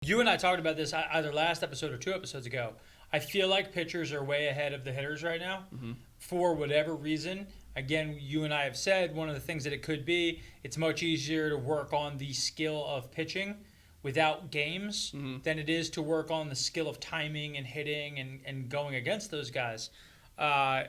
You and I talked about this either last episode or 2 episodes ago. I feel like pitchers are way ahead of the hitters right now for whatever reason. Again, you and I have said one of the things that it could be, it's much easier to work on the skill of pitching without games than it is to work on the skill of timing and hitting and going against those guys. But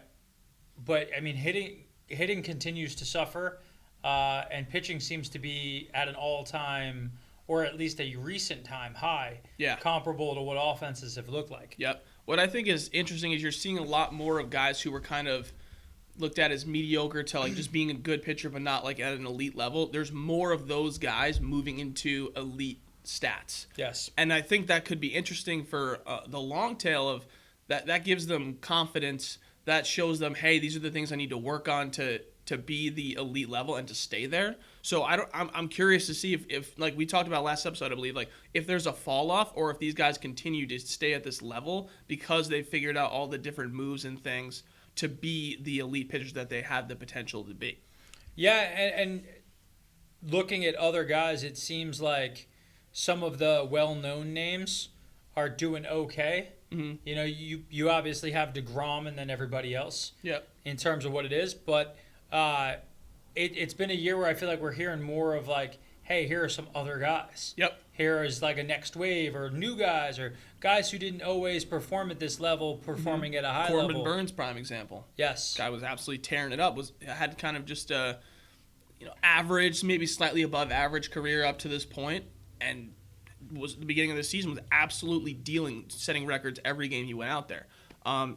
I mean, hitting continues to suffer, and pitching seems to be at an all-time or at least a recent time high, comparable to what offenses have looked like. Yep. What I think is interesting is you're seeing a lot more of guys who were kind of looked at as mediocre to like just being a good pitcher but not like at an elite level. There's more of those guys moving into elite stats. Yes. And I think that could be interesting for the long tail of that. That gives them confidence. That shows them, hey, these are the things I need to work on to be the elite level and to stay there. So I'm curious to see if like we talked about last episode, I believe, like if there's a fall off or if these guys continue to stay at this level because they figured out all the different moves and things to be the elite pitchers that they have the potential to be. Yeah, and looking at other guys, it seems like some of the well-known names are doing okay. Mm-hmm. You know, you obviously have DeGrom and then everybody else. Yep. In terms of what it is, but it's been a year where I feel like we're hearing more of like, hey, here are some other guys. Yep. Here is like a next wave or new guys or guys who didn't always perform at this level, performing at a high level. Corbin Burns, prime example. Yes. Guy was absolutely tearing it up. Had kind of just a average, maybe slightly above average career up to this point, and was the beginning of the season was absolutely setting records every game he went out there.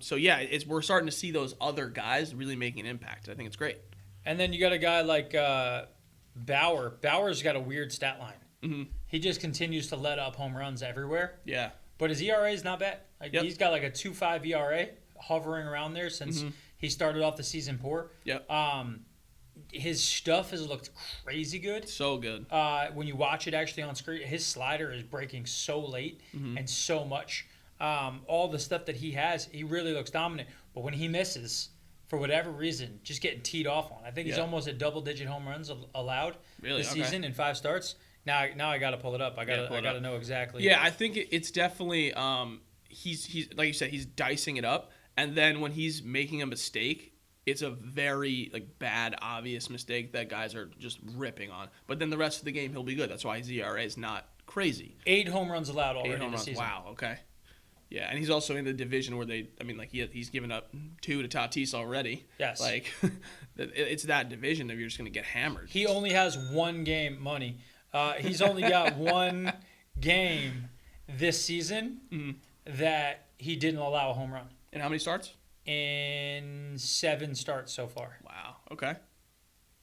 So yeah, we're starting to see those other guys really making an impact. I think it's great. And then you got a guy like Bauer. Bauer's got a weird stat line. Mm-hmm. He just continues to let up home runs everywhere. Yeah. But his ERA is not bad. He's got like a 2.5 ERA hovering around there since he started off the season poor. Yep. His stuff has looked crazy good. So good. When you watch it actually on screen, his slider is breaking so late and so much. All the stuff that he has, he really looks dominant. But when he misses, for whatever reason, just getting teed off on. I think he's almost at double-digit home runs allowed this season in 5 starts. Now I got to pull it up. I got to know exactly. Yeah, I think it's definitely he's like you said, he's dicing it up, and then when he's making a mistake, it's a very bad obvious mistake that guys are just ripping on. But then the rest of the game he'll be good. That's why his ERA is not crazy. 8 home runs allowed already in the season. Wow. Okay. Yeah, and he's also in the division where he's given up 2 to Tatis already. Yes. It's that division that you're just going to get hammered. He only has 1 game money. He's only got 1 game this season that he didn't allow a home run. And how many starts? In 7 starts so far. Wow. Okay.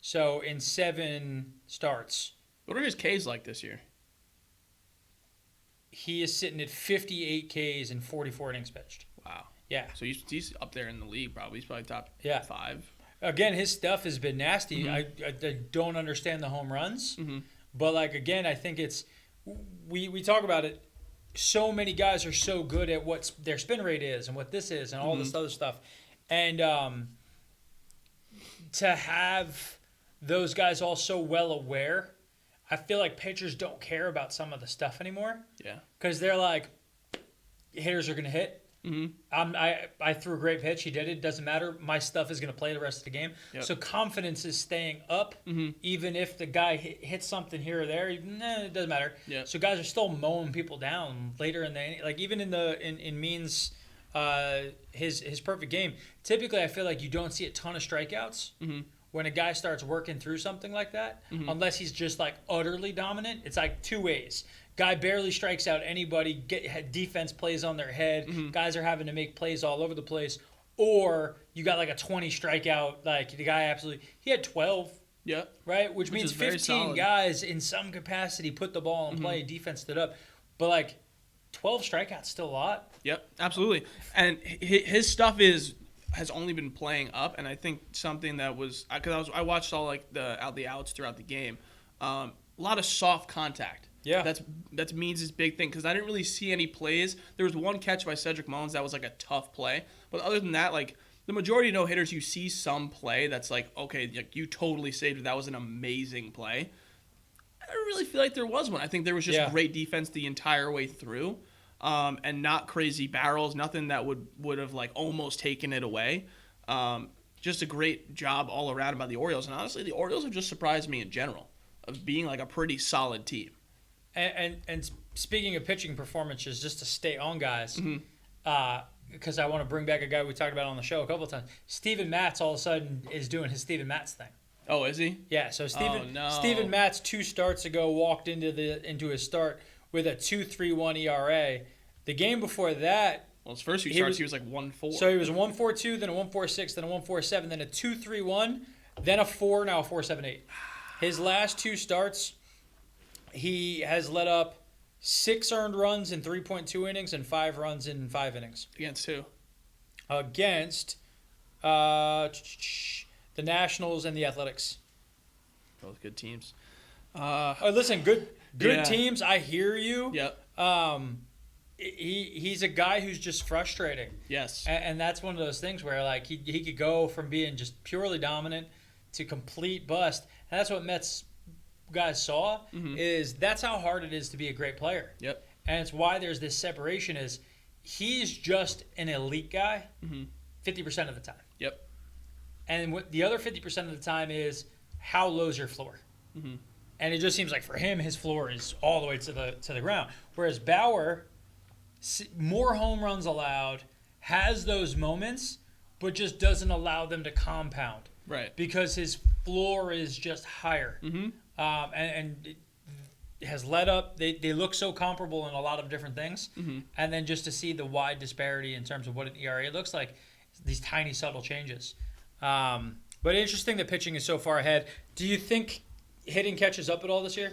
So in 7 starts. What are his Ks like this year? He is sitting at 58 Ks and 44 innings pitched. Wow. Yeah. So he's up there in the league probably. He's probably top 5. Again, his stuff has been nasty. I don't understand the home runs. But, again, I think it's we talk about it. So many guys are so good at what their spin rate is and what this is and all this other stuff. And to have those guys all so well aware, I feel like pitchers don't care about some of the stuff anymore. Yeah. Because they're like, hitters are going to hit. I threw a great pitch. He did it. Doesn't matter. My stuff is going to play the rest of the game. Yep. So confidence is staying up, even if the guy hits something here or there. It doesn't matter. Yep. So guys are still mowing people down later in the even in Means his perfect game. Typically, I feel like you don't see a ton of strikeouts when a guy starts working through something like that, unless he's just utterly dominant. It's 2 ways. Guy barely strikes out anybody. Defense plays on their head. Guys are having to make plays all over the place. Or you got a 20 strikeout. The guy absolutely – he had 12. Yeah. Right? Which means 15 guys in some capacity put the ball in play. Defense stood up. But 12 strikeouts still a lot. Yep, absolutely. And his stuff has only been playing up. And I think something that was – because I watched all the outs throughout the game. A lot of soft contact. Yeah. That's Means' big thing because I didn't really see any plays. There was one catch by Cedric Mullins that was a tough play. But other than that, the majority of no-hitters, you see some play that's okay, you totally saved it. That was an amazing play. don't really feel like there was one. I think there was just Yeah. great defense the entire way through, and not crazy barrels, nothing that would have like almost taken it away. Just a great job all around by the Orioles, and honestly, the Orioles have just surprised me in general of being like a pretty solid team. And speaking of pitching performances, just to stay on guys, Mm-hmm. Because I want to bring back a guy we talked about on the show a couple of times. Steven Matz all of a sudden is doing his Steven Matz thing. Oh, is he? Yeah, so Steven no. Steven Matz 2 starts ago walked into his start with a 2.31 ERA. The game before that, Well, his first few starts, he was like 1.4. so he was a 1.42, then a 1.46, then a 1.47, then a 2.31, then a 4, now a 4.78. His last 2 starts, he has let up 6 earned runs in 3.2 innings and 5 runs in 5 innings. Against who? Against the Nationals and the Athletics. Both good teams. Listen, good Yeah. teams. I hear you. Yep. He's a guy who's just frustrating, Yes. and that's one of those things where like he could go from being just purely dominant to complete bust, and that's what Mets guys saw is that's how hard it is to be a great player. Yep. And it's why there's this separation is he's just an elite guy 50% of the time. Yep. And what the other 50% of the time is how low's your floor. And it just seems like for him, his floor is all the way to the ground. Whereas Bauer, more home runs allowed, has those moments, but just doesn't allow them to compound. Right. Because his floor is just higher. And it has led up. They look so comparable in a lot of different things. And then just to see the wide disparity in terms of what an ERA looks like, these tiny subtle changes. But interesting that pitching is so far ahead. Do you think hitting catches up at all this year?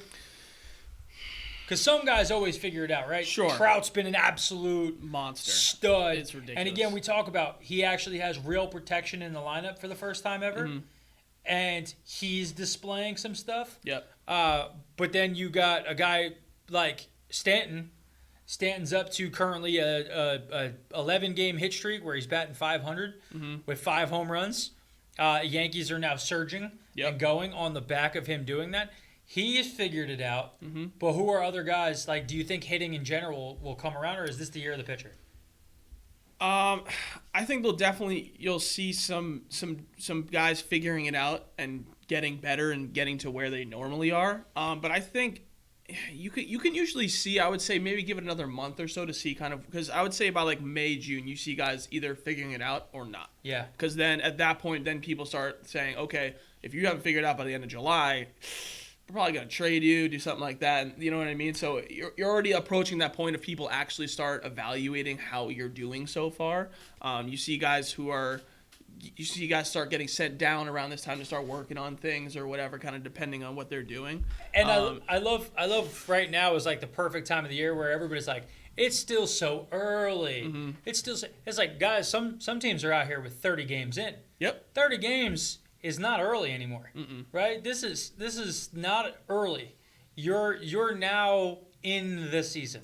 Because some guys always figure it out, right? Sure. Trout's been an absolute Monster. stud. It's ridiculous. And again, we talk about he actually has real protection in the lineup for the first time ever. And he's displaying some stuff. Yep. But then you got a guy like Stanton. Stanton's up to currently a 11-game hit streak where he's batting 500 with 5 home runs. Yankees are now surging and going on the back of him doing that. He has figured it out. But who are other guys? Like, do you think hitting in general will come around, or is this the year of the pitcher? I think you'll see some guys figuring it out and getting better and getting to where they normally are. But I think you can usually see, I would say maybe give it another month or so to see kind of, because I would say about like May, June, you see guys either figuring it out or not. Yeah. Because then at that point, then people start saying, okay, if you haven't figured it out by the end of July, we're probably going to trade you, do something like that. And you know what I mean? So you're already approaching that point of people actually start evaluating how you're doing so far. You see guys start getting sent down around this time to start working on things or whatever, kind of depending on what they're doing. And I love right now is like the perfect time of the year where everybody's like, it's still so early. It's like, guys, some teams are out here with 30 games in. Yep. 30 games is not early anymore, right? This is not early. You're now in the season,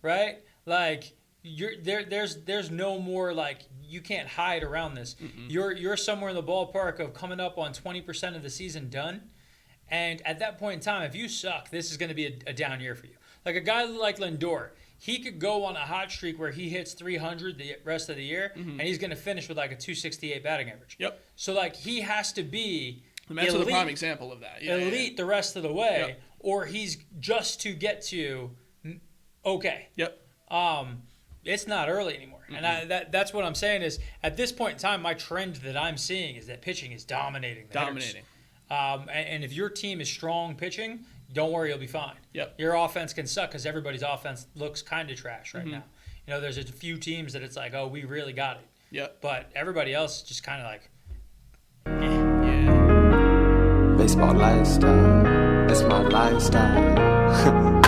right? Like there's no more like you can't hide around this. You're somewhere in the ballpark of coming up on 20% of the season done, and at that point in time, if you suck, this is going to be a down year for you. Like a guy like Lindor, he could go on a hot streak where he hits 300 the rest of the year, and he's going to finish with like a 268 batting average. Yep. So like he has to be The Mets are the prime example of that. elite the rest of the way, or he's just to get to okay. Yep. It's not early anymore. And that's what I'm saying is at this point in time, my trend that I'm seeing is that pitching is dominating. And if your team is strong pitching, don't worry, you'll be fine. Yep. Your offense can suck because everybody's offense looks kind of trash right now. You know, there's a few teams that it's like, oh, we really got it. Yep. But everybody else just kind of like, Yeah. Baseball lifestyle, it's my lifestyle.